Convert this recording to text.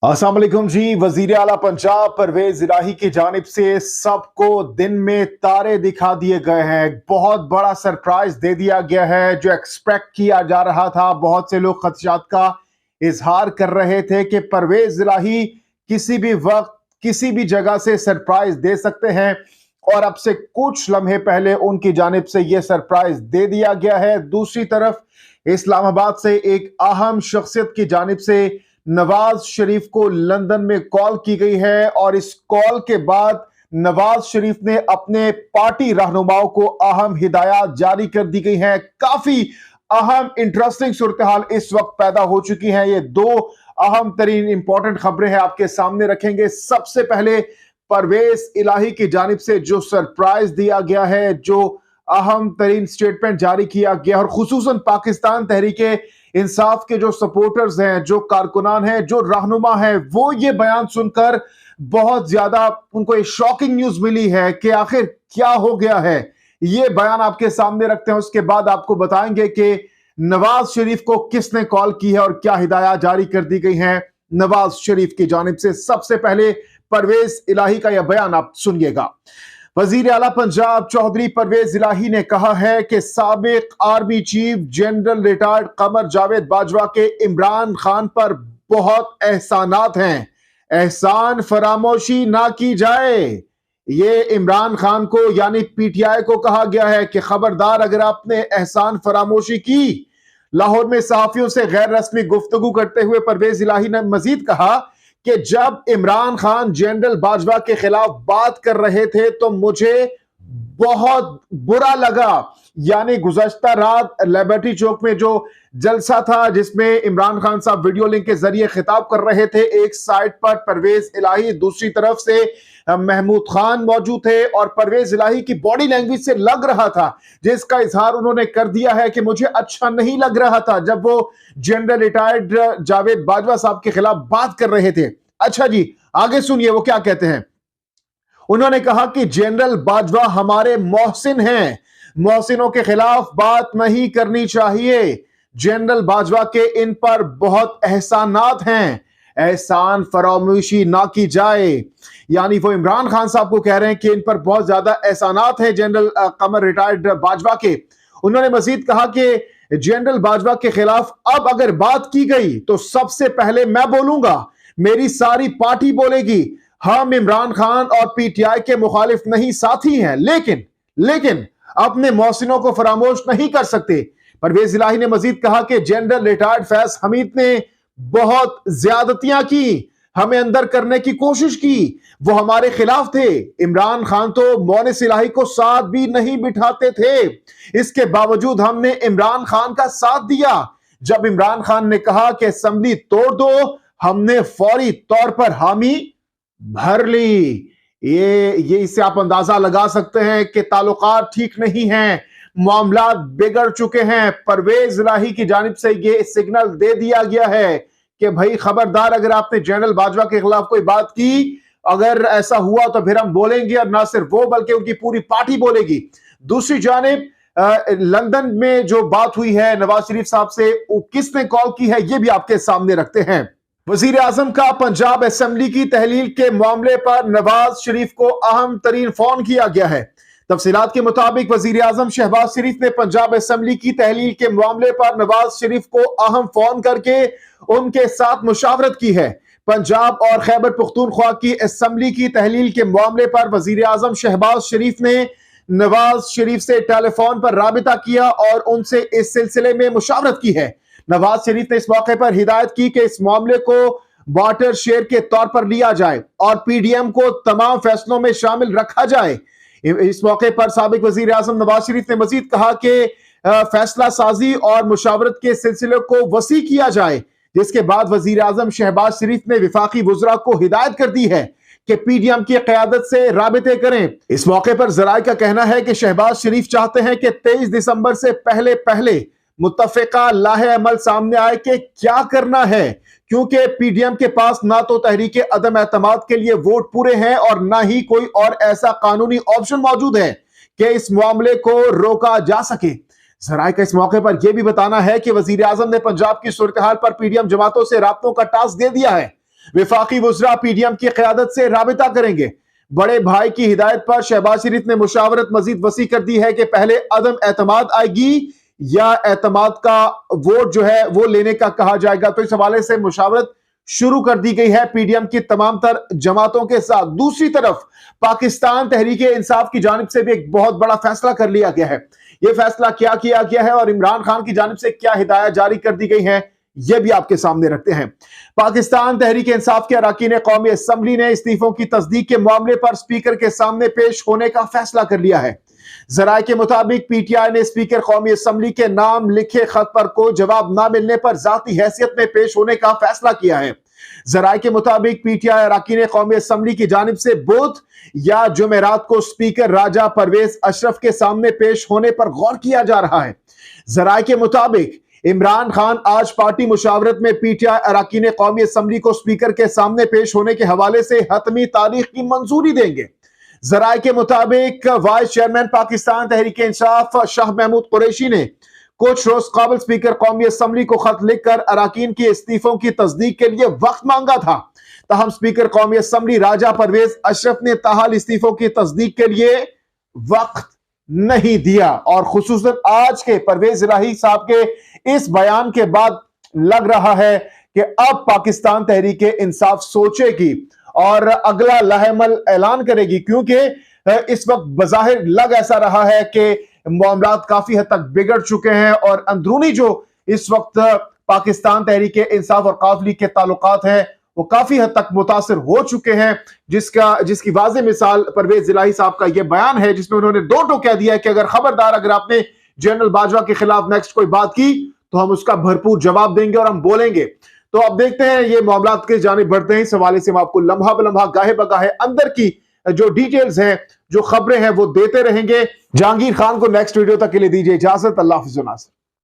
अस्सलाम वालेकुम जी। वजीर आला पंजाब परवेज इलाही की जानिब से सबको दिन में तारे दिखा दिए गए हैं। बहुत बड़ा सरप्राइज दे दिया गया है जो एक्सपेक्ट किया जा रहा था। बहुत से लोग खदशात का इजहार कर रहे थे कि परवेज इलाही किसी भी वक्त किसी भी जगह से सरप्राइज दे सकते हैं, और अब से कुछ लम्हे पहले उनकी जानिब से यह सरप्राइज दे दिया गया है। दूसरी तरफ इस्लामाबाद से एक अहम शख्सियत की जानिब से नवाज शरीफ को लंदन में कॉल की गई है, और इस कॉल के बाद नवाज शरीफ ने अपने पार्टी रहनुमाओं को अहम हिदायत जारी कर दी गई हैं। काफी अहम इंटरेस्टिंग सूरत हाल इस वक्त पैदा हो चुकी है। ये दो अहम तरीन इंपॉर्टेंट खबरें हैं आपके सामने रखेंगे। सबसे पहले परवेज इलाही की जानिब से जो सरप्राइज दिया गया है, जो अहम तरीन स्टेटमेंट जारी किया गया, और खुसूसन पाकिस्तान तहरीके इंसाफ के जो सपोर्टर्स हैं, जो कारकुनान हैं, जो रहनुमा हैं, वो ये बयान सुनकर बहुत ज्यादा उनको एक शॉकिंग न्यूज मिली है कि आखिर क्या हो गया है। ये बयान आपके सामने रखते हैं, उसके बाद आपको बताएंगे कि नवाज शरीफ को किसने कॉल की है और क्या हिदायत जारी कर दी गई हैं नवाज शरीफ की जानिब से। सबसे पहले परवेज इलाही का यह बयान आप सुनिएगा। वजीर आला पंजाब चौधरी परवेज इलाही ने कहा है कि साबिक army chief general retired Qamar Javed Bajwa के इमरान खान पर बहुत एहसानात हैं, एहसान फरामोशी ना की जाए। ये इमरान खान को यानी पीटीआई को कहा गया है कि खबरदार अगर आपने एहसान फरामोशी की। लाहौर में सहाफियों से गैर रस्मी गुफ्तगू करते हुए परवेज इलाही ने मजीद कहा कि जब इमरान खान जनरल बाजवा के खिलाफ बात कर रहे थे तो मुझे बहुत बुरा लगा। यानी गुज़श्ता रात लिबर्टी चौक में जो जलसा था जिसमें इमरान खान साहब वीडियो लिंक के जरिए खिताब कर रहे थे, एक साइड पर परवेज इलाही, दूसरी तरफ से महमूद खान मौजूद थे, और परवेज इलाही की बॉडी लैंग्वेज से लग रहा था, जिसका इजहार उन्होंने कर दिया है कि मुझे अच्छा नहीं लग रहा था जब वो जनरल रिटायर्ड जावेद बाजवा साहब के खिलाफ बात कर रहे थे। अच्छा जी, आगे सुनिए वो क्या कहते हैं। उन्होंने कहा कि जनरल बाजवा हमारे मोहसिन हैं, मोहसिनों के खिलाफ बात नहीं करनी चाहिए। जनरल बाजवा के इन पर बहुत एहसानात हैं, एहसान फरामोशी ना की जाए। यानी वो इमरान खान साहब को कह रहे हैं कि इन पर बहुत ज्यादा एहसानात हैं जनरल कमर रिटायर्ड बाजवा के। उन्होंने मजीद कहा कि जनरल बाजवा के खिलाफ अब अगर बात की गई तो सबसे पहले मैं बोलूंगा, मेरी सारी पार्टी बोलेगी। हम इमरान खान और पीटीआई के मुखालिफ नहीं, साथी हैं, लेकिन अपने मोहसिनों को फरामोश नहीं कर सकते। परवेज इलाही ने मजीद कहा कि जनरल रिटायर्ड फैज हमीद ने बहुत ज्यादतियां की, हमें अंदर करने की कोशिश की, वो हमारे खिलाफ थे। इमरान खान तो मोनिस इलाही को साथ भी नहीं बिठाते थे, इसके बावजूद हमने इमरान खान का साथ दिया। जब इमरान खान ने कहा कि असेंबली तोड़ दो, हमने फौरी तौर पर हामी भर ली। ये इससे आप अंदाजा लगा सकते हैं कि ताल्लुकात ठीक नहीं हैं, मामला बिगड़ चुके हैं। परवेज इलाही की जानिब से ये सिग्नल दे दिया गया है कि भाई खबरदार अगर आपने जनरल बाजवा के खिलाफ कोई बात की, अगर ऐसा हुआ तो फिर हम बोलेंगे, और ना सिर्फ वो बल्कि उनकी पूरी पार्टी बोलेगी। दूसरी जानिब लंदन में जो बात हुई है नवाज शरीफ साहब से, किसने कॉल की है ये भी आपके सामने रखते हैं। वजीर आजम का पंजाब असेंबली की तहलील के मामले पर नवाज शरीफ को अहम तरीन फोन किया गया है। तफसीलात के मुताबिक वजीर आजम शहबाज शरीफ ने पंजाब असेंबली की तहलील के मामले पर नवाज शरीफ को अहम फोन करके उनके साथ मुशावरत की है। पंजाब और खैबर पख्तूनख्वा की असेंबली की तहलील के मामले पर वजीर आजम शहबाज शरीफ ने नवाज शरीफ से टेलीफोन पर राबिता किया और उनसे इस सिलसिले में मुशावरत की है। नवाज शरीफ ने इस मौके पर हिदायत की कि इस मामले को वाटर शेयर के तौर पर लिया जाए और पीडीएम को तमाम फैसलों में शामिल रखा जाए। इस मौके पर साबिक वजीर आजम नवाज शरीफ ने मजीद कहा कि फैसला साजी और मुशावरत के सिलसिले को वसी किया जाए, जिसके बाद वजीर आजम शहबाज शरीफ ने विफाकी वुज़रा को हिदायत कर दी है कि पीडीएम की क़यादत से राबिते करें। इस मौके पर ज़राए का कहना है कि शहबाज शरीफ चाहते हैं कि 23 दिसंबर से पहले मुत्तफ़िका लाहे अमल सामने आए कि क्या करना है, क्योंकि पीडीएम के पास ना तो तहरीके अदम एतमाद के लिए वोट पूरे हैं और ना ही कोई और ऐसा कानूनी ऑप्शन मौजूद है कि इस मामले को रोका जा सके। ज़राए का इस मौके पर यह भी बताना है कि वजीर आजम ने पंजाब की सूरत हाल पर पीडीएम जमातों से राब्तों का टास्क दे दिया है। वफाकी वुज़रा पीडीएम की क़यादत से राबिता करेंगे। बड़े भाई की हिदायत पर शहबाज शरीफ ने मुशावरत मजीद वसी कर दी है कि पहले अदम एतमाद आएगी या एतमाद का वोट जो है वो लेने का कहा जाएगा। तो इस हवाले से मुशावरत शुरू कर दी गई है पीडीएम की तमाम तर जमातों के साथ। दूसरी तरफ पाकिस्तान तहरीक इंसाफ की जानिब से भी एक बहुत बड़ा फैसला कर लिया गया है। यह फैसला क्या किया गया है और इमरान खान की जानिब से क्या हिदायत जारी कर दी गई है, यह भी आपके सामने रखते हैं। पाकिस्तान तहरीक इंसाफ के अरकान कौमी असम्बली ने इस्तीफों की तस्दीक के मामले पर स्पीकर के सामने पेश होने का फैसला कर लिया है। जराये के मुताबिक पीटीआई ने स्पीकर कौमी असम्बली के नाम लिखे खत पर कोई जवाब न मिलने पर जाती हैसियत में पेश होने का फैसला किया है। जराये के मुताबिक पीटीआई अरकान कौमी असम्बली की जानिब से बुध या जुमेरात को स्पीकर राजा परवेज अशरफ के सामने पेश होने पर गौर किया जा रहा है। जराये के मुताबिक इमरान खान आज पार्टी मुशावरत में पीटीआई अरकान कौमी असम्बली को स्पीकर के सामने पेश होने के हवाले से हतमी तारीख की मंजूरी देंगे। जराये के मुताबिक वाइस चेयरमैन पाकिस्तान तहरीक इंसाफ शाह महमूद कुरैशी ने कुछ रोज काबिल स्पीकर कौमी असम्बली को खत लिखकर अरकान की इस्तीफों की तस्दीक के लिए वक्त मांगा था। ताहम स्पीकर कौमी असम्बली राजा परवेज अशरफ ने ताहाल इस्तीफों की तस्दीक के लिए वक्त नहीं दिया और खुसूसन आज के परवेज इलाही साहब के इस बयान के बाद लग रहा है कि अब पाकिस्तान तहरीक इंसाफ सोचेगी और अगला लाहेमल ऐलान करेगी, क्योंकि इस वक्त बज़ाहिर लग ऐसा रहा है कि मामलात काफी हद तक बिगड़ चुके हैं और अंदरूनी जो इस वक्त पाकिस्तान तहरीक इंसाफ और काफ लीग के ताल्लुकात हैं वो काफी हद तक मुतासिर हो चुके हैं, जिसकी वाज़ेह मिसाल परवेज इलाही साहब का यह बयान है जिसमें उन्होंने दो टोक कह दिया है कि अगर खबरदार अगर आपने जनरल बाजवा के खिलाफ नेक्स्ट कोई बात की तो हम उसका भरपूर जवाब देंगे और हम बोलेंगे। तो अब देखते हैं ये मामलात के जानिब बढ़ते हैं। इस हवाले से हम आपको लम्हा ब लम्हा गाहे बगाहे अंदर की जो डिटेल्स हैं जो खबरें हैं वो देते रहेंगे। जहांगीर खान को नेक्स्ट वीडियो तक के लिए दीजिए इजाजत। अल्लाह हाफ़िज़।